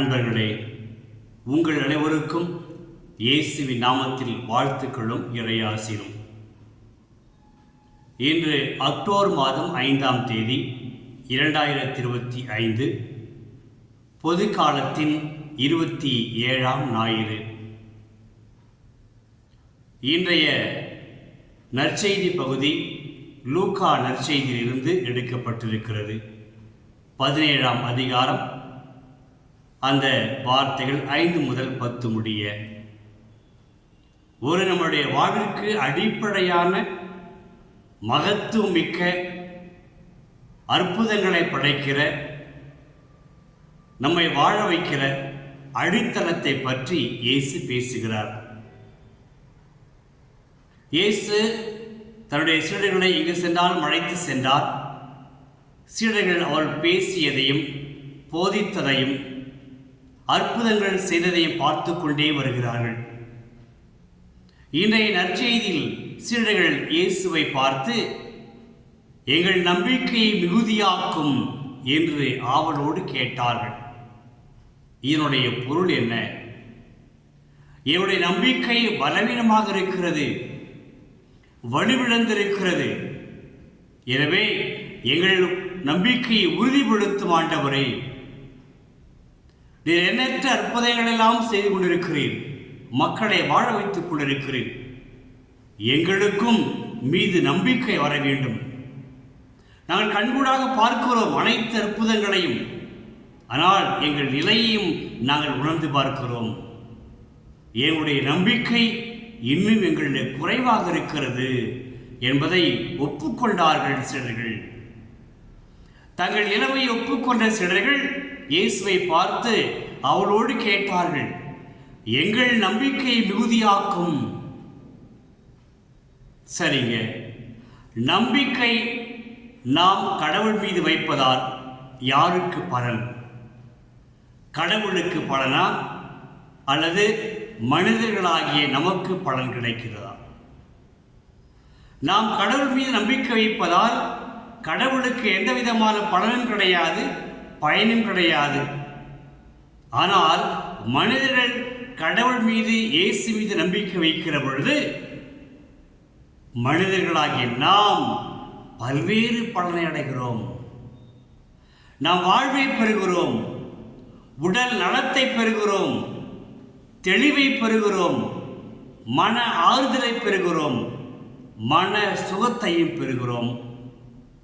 அன்பர்களே, உங்கள் அனைவருக்கும் இயேசுவின் நாமத்தில் வாழ்த்துக்களும் இறையாசிரும். இன்று அக்டோபர் மாதம் 5ஆம் தேதி 2025 பொது காலத்தின் 27ஆம் ஞாயிறு. இன்றைய நற்செய்தி பகுதி லூக்கா நற்செய்தியிலிருந்து எடுக்கப்பட்டிருக்கிறது. 17ஆம் அதிகாரம், அந்த வார்த்தைகள் 5 முதல் 10 முடிய. ஒரு நம்முடைய வாழ்விற்கு அடிப்படையான மகத்துவமிக்க அற்புதங்களை படைக்கிற, நம்மை வாழ வைக்கிற அடித்தளத்தை பற்றி இயேசு பேசுகிறார். இயேசு தன்னுடைய சீடர்களை எங்கு சென்றாலும் அழைத்து சென்றார். சீடர்கள் அவர் பேசியதையும் போதித்ததையும் அற்புதங்கள் செய்ததையும் பார்த்து கொண்டே வருகிறார்கள். இன்றைய நற்செய்தியில் சீடர்கள் இயேசுவை பார்த்து, எங்கள் நம்பிக்கையை மிகுதியாக்கும் என்று ஆவலோடு கேட்டார்கள். இதனுடைய பொருள் என்ன? என்னுடைய நம்பிக்கை பலவீனமாக இருக்கிறது, வலுவிழந்திருக்கிறது. எனவே எங்கள் நம்பிக்கையை உறுதிப்படுத்தும் ஆண்டவரே, நீர் எண்ணற்ற அற்புதங்கள் எல்லாம் செய்து கொண்டிருக்கிறீர், மக்களை வாழ வைத்துக் கொண்டிருக்கிறீர். எங்களுக்கும் மீது நம்பிக்கை வர வேண்டும். நாங்கள் கண்கூடாக பார்க்கிறோம் அனைத்து அற்புதங்களையும், ஆனால் எங்கள் நிலையையும் நாங்கள் உணர்ந்து பார்க்கிறோம். எங்களுடைய நம்பிக்கை இன்னும் எங்களுடைய குறைவாக இருக்கிறது என்பதை ஒப்புக்கொண்டார்கள் சிலர்கள். தங்கள் நிலைமை ஒப்புக்கொண்ட சிலர்கள் இயேசுவை பார்த்து அவளோடு கேட்டார்கள், எங்கள் நம்பிக்கை மிகுதியாக்கும். சரிங்க, நம்பிக்கை நாம் கடவுள் மீது வைப்பதால் யாருக்கு பலன்? கடவுளுக்கு பலனா அல்லது மனிதர்களாகிய நமக்கு பலன் கிடைக்கிறதா? நாம் கடவுள் மீது நம்பிக்கை வைப்பதால் கடவுளுக்கு எந்த விதமான பலனும் கிடையாது, பயனும் கிடையாது. ஆனால் மனிதர்கள் கடவுள் மீது, இயேசு மீது நம்பிக்கை வைக்கிற பொழுது மனிதர்களாகிய நாம் பல்வேறு பலனை அடைகிறோம். நாம் வாழ்வை பெறுகிறோம், உடல் நலத்தை பெறுகிறோம், தெளிவை பெறுகிறோம், மன ஆறுதலை பெறுகிறோம், மன சுகத்தையும் பெறுகிறோம்,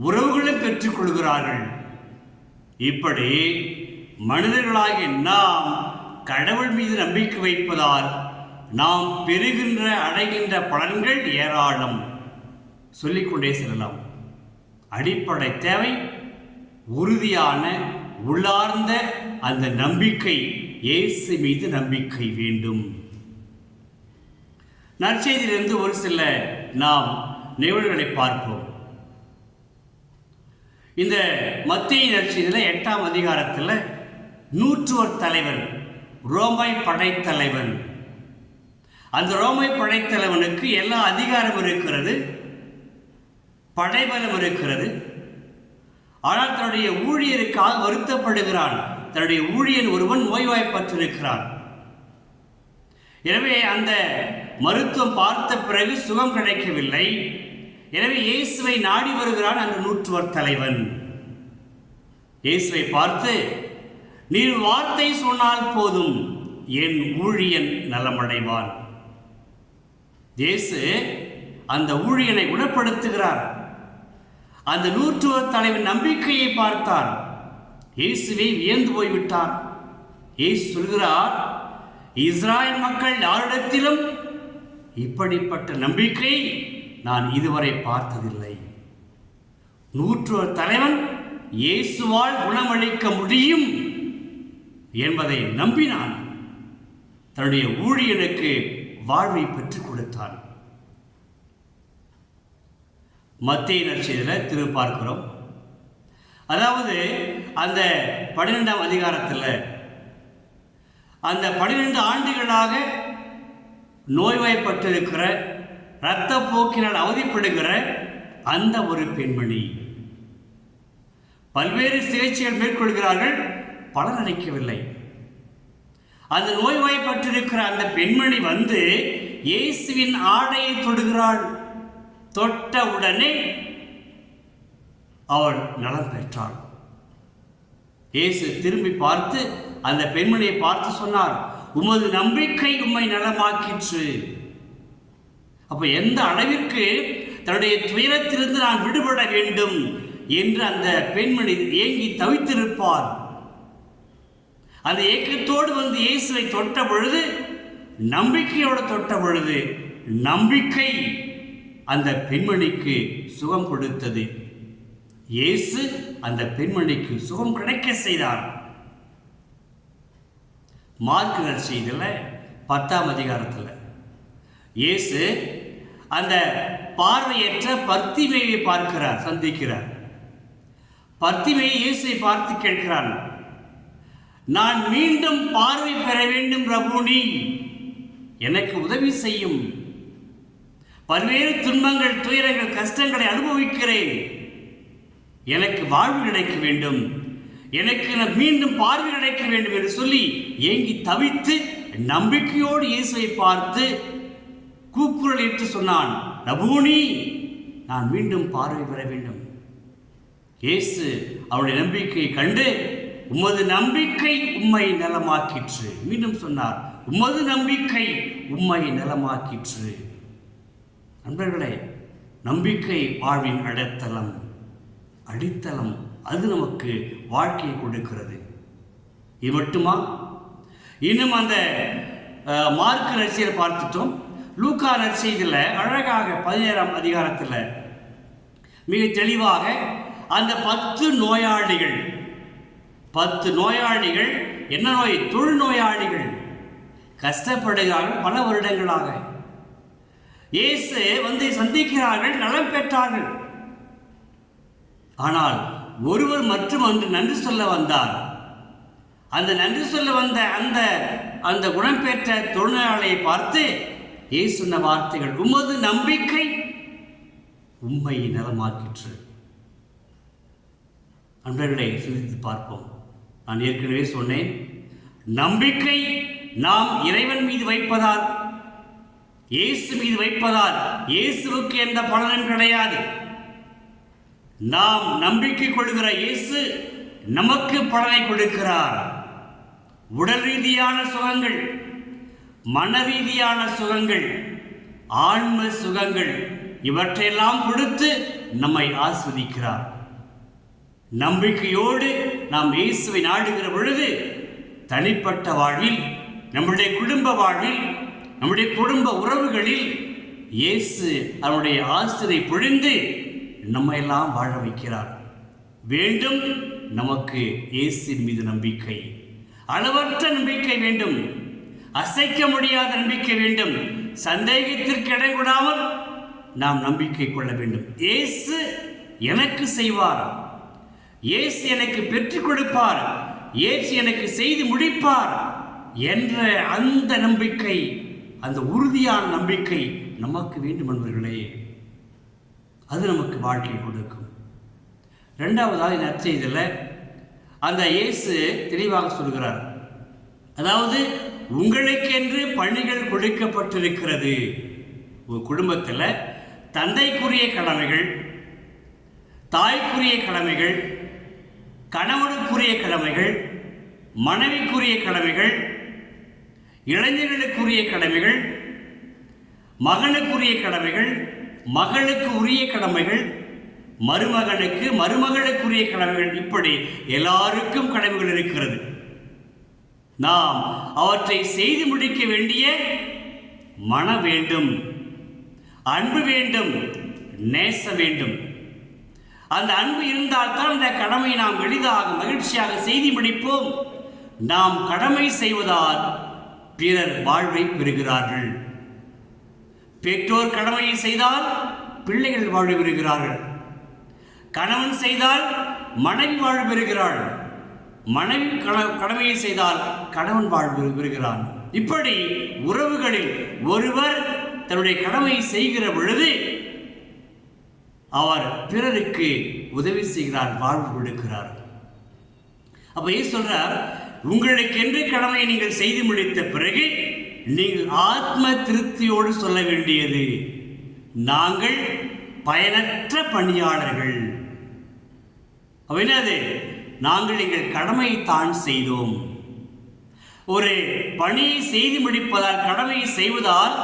உறவுகளை பெற்றுக் கொள்கிறார்கள். இப்படி மனிதர்களாகிய நாம் கடவுள் மீது நம்பிக்கை வைப்பதால் நாம் பெறுகின்ற அடைகின்ற பலன்கள் ஏராளம். சொல்லிக்கொண்டே செல்லலாம். அடிப்படை தேவை உறுதியான உள்ளார்ந்த அந்த நம்பிக்கை. இயேசு மீது நம்பிக்கை வேண்டும். நற்செய்தியிலிருந்து ஒரு சில நாம் நிகழ்வுகளை பார்ப்போம். இந்த மத்தேயு நற்செய்தியில் 8ஆம் அதிகாரத்தில் நூற்றுவர் தலைவன், ரோமை படைத்தலைவன். அந்த ரோமை படைத்தலைவனுக்கு எல்லா அதிகாரமும் இருக்கிறது, படைபலம் இருக்கிறது. ஆனால் தன்னுடைய ஊழியருக்காக வருத்தப்படுகிறான். தன்னுடைய ஊழியன் ஒருவன் நோய்வாய்ப்பட்டிருக்கிறான். எனவே அந்த மருத்துவம் பார்த்த பிறகு சுகம் கிடைக்கவில்லை. எனவே இயேசுவை நாடி வருகிறான் அந்த நூற்றுவர் தலைவன். இயேசுவை பார்த்து, நீர் வார்த்தை சொன்னால் போதும், என் ஊழியன் நலமடைவான். இயேசு அந்த ஊழியனை குணப்படுத்துகிறார். அந்த நூற்றுவர் தலைவன் நம்பிக்கையை பார்த்தார். இயேசுவை வியந்து போய்விட்டார். இயேசு சொல்கிறார், இஸ்ராயல் மக்கள் யாரிடத்திலும் இப்படிப்பட்ட நம்பிக்கை நான் இதுவரை பார்த்ததில்லை. நூற்றுவர் தலைவன் இயேசுவால் குணமளிக்க முடியும் என்பதை நம்பினான். தன்னுடைய ஊழியனுக்கு வாழ்வை பெற்றுக் கொடுத்தான். மத்தேயு நற்செய்தியில் திரும்ப பார்க்கிறோம். அதாவது அந்த 12ஆம் அதிகாரத்தில் அந்த 12 ஆண்டுகளாக நோய்வாய்ப்பட்டிருக்கிற, இரத்த போக்கினால் அவதிப்படுகிற அந்த ஒரு பெண்மணி பல்வேறு சிகிச்சைகள் மேற்கொள்கிறார்கள், பலனளிக்கவில்லை. அந்த நோய்வாய்ப்பட்டிருக்கிற அந்த பெண்மணி வந்து இயேசுவின் ஆடையை தொடுகிறாள். தொட்ட உடனே அவள் நலம் பெற்றாள். இயேசு திரும்பி பார்த்து அந்த பெண்மணியை பார்த்து சொன்னார், உமது நம்பிக்கை உம்மை நலமாக்கிற்று. அப்ப எந்த அளவிற்கு தன்னுடைய துயரத்திலிருந்து நான் விடுபட வேண்டும் என்று அந்த பெண்மணி ஏங்கி தவித்திருப்பார். அந்த ஏக்கத்தோடு வந்து இயேசுவை தொட்ட பொழுது, நம்பிக்கையோடு தொட்ட பொழுது, நம்பிக்கை அந்த பெண்மணிக்கு சுகம் கொடுத்தது. இயேசு அந்த பெண்மணிக்கு சுகம் கிடைக்க செய்தார். மார்க்கு நற்செய்தியில 10ஆம் அதிகாரத்தில் இயேசு அந்த பார்வையற்ற பர்த்திமேயை பார்க்கிறார், சந்திக்கிறார். பர்த்திமேயை இயேசுவை பார்த்து கேட்கிறான், நான் மீண்டும் பார்வை பெற வேண்டும் ரபூனி, எனக்கு உதவி செய்யும். பல்வேறு துன்பங்கள், துயரங்கள், கஷ்டங்களை அனுபவிக்கிறேன். எனக்கு வாழ்வு கிடைக்க வேண்டும், எனக்கு மீண்டும் பார்வை கிடைக்க வேண்டும் என்று சொல்லி ஏங்கி தவித்து நம்பிக்கையோடு இயேசுவை பார்த்து கூக்குரலிட்டு சொன்னான், ரபூனி, நான் மீண்டும் பார்வை பெற வேண்டும். இயேசு அவருடைய நம்பிக்கையை கண்டு, உமது நம்பிக்கை உம்மை நலமாக்கிற்று. மீண்டும் சொன்னார், உமது நம்பிக்கை உம்மை நலமாக்கிற்று. நண்பர்களே, நம்பிக்கை வாழ்வின் அடித்தளம். அது நமக்கு வாழ்க்கையை கொடுக்கிறது. இது மட்டுமா? இன்னும் அந்த மார்க்கு நற்செய்தியில் பார்த்துட்டோம். லூக்கா நற்செய்தியில் அழகாக 17ஆம் அதிகாரத்தில் மிக தெளிவாக அந்த 10 நோயாளிகள் என்ன நோய்? தொழுநோயாளிகள் கஷ்டப்படுகிறார்கள் பல வருடங்களாக. இயேசு வந்து சந்திக்கிறார்கள், நலம் பெற்றார்கள். ஆனால் ஒருவர் மற்றும் அன்று நன்றி சொல்ல வந்தார். அந்த நன்றி சொல்ல வந்த அந்த குணம் பெற்ற தொழுநோயாளியை பார்த்து இயேசு சொன்ன வார்த்தைகள், உமது நம்பிக்கை உம்மை நலமாக்கிற்று. நண்பர்களை சிந்தித்து பார்ப்போம். நான் ஏற்கனவே சொன்னேன், நம்பிக்கை நாம் இறைவன் மீது வைப்பதால், இயேசு மீது வைப்பதால் இயேசுவுக்கு எந்த பலனும் கிடையாது. நாம் நம்பிக்கை கொள்கிற இயேசு நமக்கு பலனை கொடுக்கிறார். உடல் ரீதியான சுகங்கள், மன ரீதியான சுகங்கள், ஆன்ம சுகங்கள், இவற்றையெல்லாம் கொடுத்து நம்மை ஆஸ்வதிக்கிறார். நம்பிக்கையோடு நாம் இயேசுவை நாடுகிற பொழுது தனிப்பட்ட வாழ்வில், நம்முடைய குடும்ப வாழ்வில், நம்முடைய குடும்ப உறவுகளில் இயேசு அவருடைய ஆசிரை பொழிந்து நம்மை எல்லாம் வாழ வைக்கிறார். வேண்டும் நமக்கு இயேசுவின் மீது நம்பிக்கை, அளவற்ற நம்பிக்கை வேண்டும், அசைக்க முடியாத நம்பிக்கை வேண்டும். சந்தேகத்திற்கு இடம் கொடாமல் நாம் நம்பிக்கை கொள்ள வேண்டும். இயேசு எனக்கு செய்வார், இயேசு எனக்கு பெற்றுக் கொடுப்பார், இயேசு எனக்கு செய்து முடிப்பார் என்ற அந்த நம்பிக்கை, அந்த உறுதியான நம்பிக்கை நமக்கு வேண்டும் என்பவர்களே. அது நமக்கு வாழ்க்கை கொடுக்கும். இரண்டாவதாக நற்செய்தியில் அந்த இயேசு தெளிவாக சொல்கிறார், அதாவது உங்களுக்கென்று பணிகள் கொடுக்கப்பட்டிருக்கிறது. ஒரு குடும்பத்தில் தந்தைக்குரிய கடமைகள், தாய்க்குரிய கடமைகள், கணவனுக்குரிய கடமைகள், மனைவிக்குரிய கடமைகள், இளைஞர்களுக்குரிய கடமைகள், மகனுக்குரிய கடமைகள், மகளுக்கு உரிய கடமைகள், மருமகளுக்குரிய கடமைகள், இப்படி எல்லாருக்கும் கடமைகள் இருக்கிறது. நாம் அவற்றை செய்து முடிக்க வேண்டிய மனம் வேண்டும், அன்பு வேண்டும், நேச வேண்டும். அந்த அன்பு இருந்தால்தான் அந்த கடமையை நாம் எளிதாக மகிழ்ச்சியாக செய்து முடிப்போம். நாம் கடமை செய்வதால் பிறர் வாழ்வை பெறுகிறார்கள். பெற்றோர் கடமையை செய்தால் பிள்ளைகள் வாழ்வு பெறுகிறார்கள். கணவன் செய்தால் மனைவி வாழ்வு பெறுகிறாள். மனைவி கடமையை செய்தால் கணவன் வாழ்வு பெறுகிறான். இப்படி உறவுகளில் ஒருவர் தன்னுடைய கடமையை செய்கிற பொழுது அவர் பிறருக்கு உதவி செய்கிறார், வாழ்வு கொடுக்கிறார். அப்ப சொல்றார், உங்களுக்கென்று கடமையை நீங்கள் செய்து முடித்த பிறகு நீங்கள் ஆத்ம திருப்தியோடு சொல்ல வேண்டியது, நாங்கள் பயனற்ற பணியாளர்கள். என்னது? நாங்கள் எங்கள் கடமையை தான் செய்தோம். ஒரு பணியை செய்து முடிப்பதால், கடமையை செய்வதால்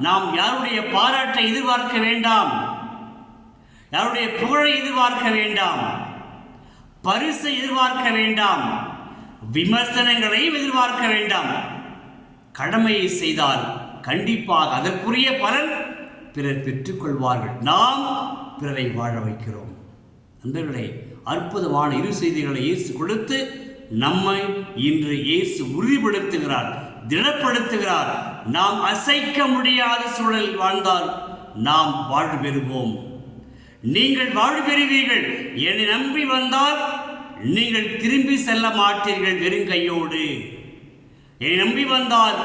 நாம் யாருடைய பாராட்டை எதிர்பார்க்க வேண்டாம், யாருடைய புகழை எதிர்பார்க்க வேண்டாம், பரிசை எதிர்பார்க்க வேண்டாம், விமர்சனங்களை எதிர்பார்க்க வேண்டாம். கடமையை செய்தால் கண்டிப்பாக அதற்குரிய பலன் பிறர் பெற்றுக்கொள்வார்கள். நாம் பிறரை வாழ வைக்கிறோம். நண்பர்களே, அற்புதமான இரு செய்திகளை இயேசு கொடுத்து நம்மை இன்று இயேசு உறுதிப்படுத்துகிறார், திடப்படுத்துகிறார். நாம் அசைக்க முடியாத சூழல் வாழ்ந்தால் நாம் வாழ்வு பெறுவோம். நீங்கள் வாழ்வு பெறுவீர்கள். என்னை நம்பி வந்தால் நீங்கள் திரும்பி செல்ல மாட்டீர்கள் வெறுங்கையோடு. என்னை நம்பி வந்தால்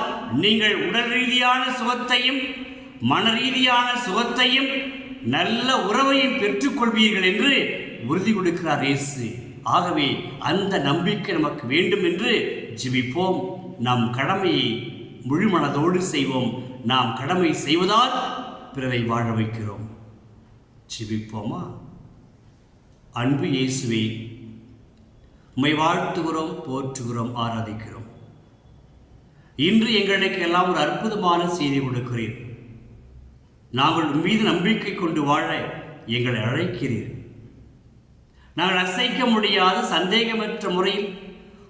நீங்கள் உடல் ரீதியான சுகத்தையும் மன ரீதியான சுகத்தையும் நல்ல உறவையும் பெற்றுக்கொள்வீர்கள் என்று உறுதி கொடுக்கிறார் இயேசு. ஆகவே அந்த நம்பிக்கை நமக்கு வேண்டும் என்று ஜெபிப்போம். நம் கடமையை முழு மனதோடு செய்வோம். நாம் கடமை செய்வதால் பிறரை வாழ வைக்கிறோம். ஜெபிப்போமா? அன்பு இயேசுவே, உம்மை வாழ்த்துகிறோம், போற்றுகிறோம், ஆராதிக்கிறோம். இன்று எங்களுக்கு எல்லாம் ஒரு அற்புதமான செய்தி கொடுக்கிறீர். நாங்கள் மீது நம்பிக்கை கொண்டு வாழ எங்களை அழைக்கிறீர். நாங்கள் அசைக்க முடியாத சந்தேகமற்ற முறையில்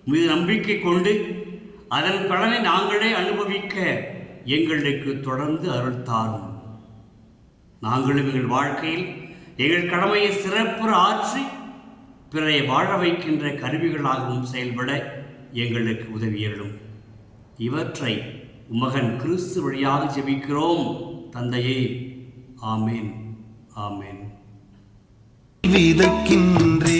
மீது நம்பிக்கை கொண்டு அதன் பலனை நாங்களே அனுபவிக்க எங்களுக்கு தொடர்ந்து அருள் தாரும். நாங்களும் எங்கள் வாழ்க்கையில் எங்கள் கடமையை சிறப்புற ஆற்றி பிறரை வாழ வைக்கின்ற கருவிகளாகவும் செயல்பட எங்களுக்கு உதவியருளும். இவற்றை உமகன் கிறிஸ்து வழியாக ஜெபிக்கிறோம் தந்தையே. ஆமேன், ஆமேன். விதைக்கின்றே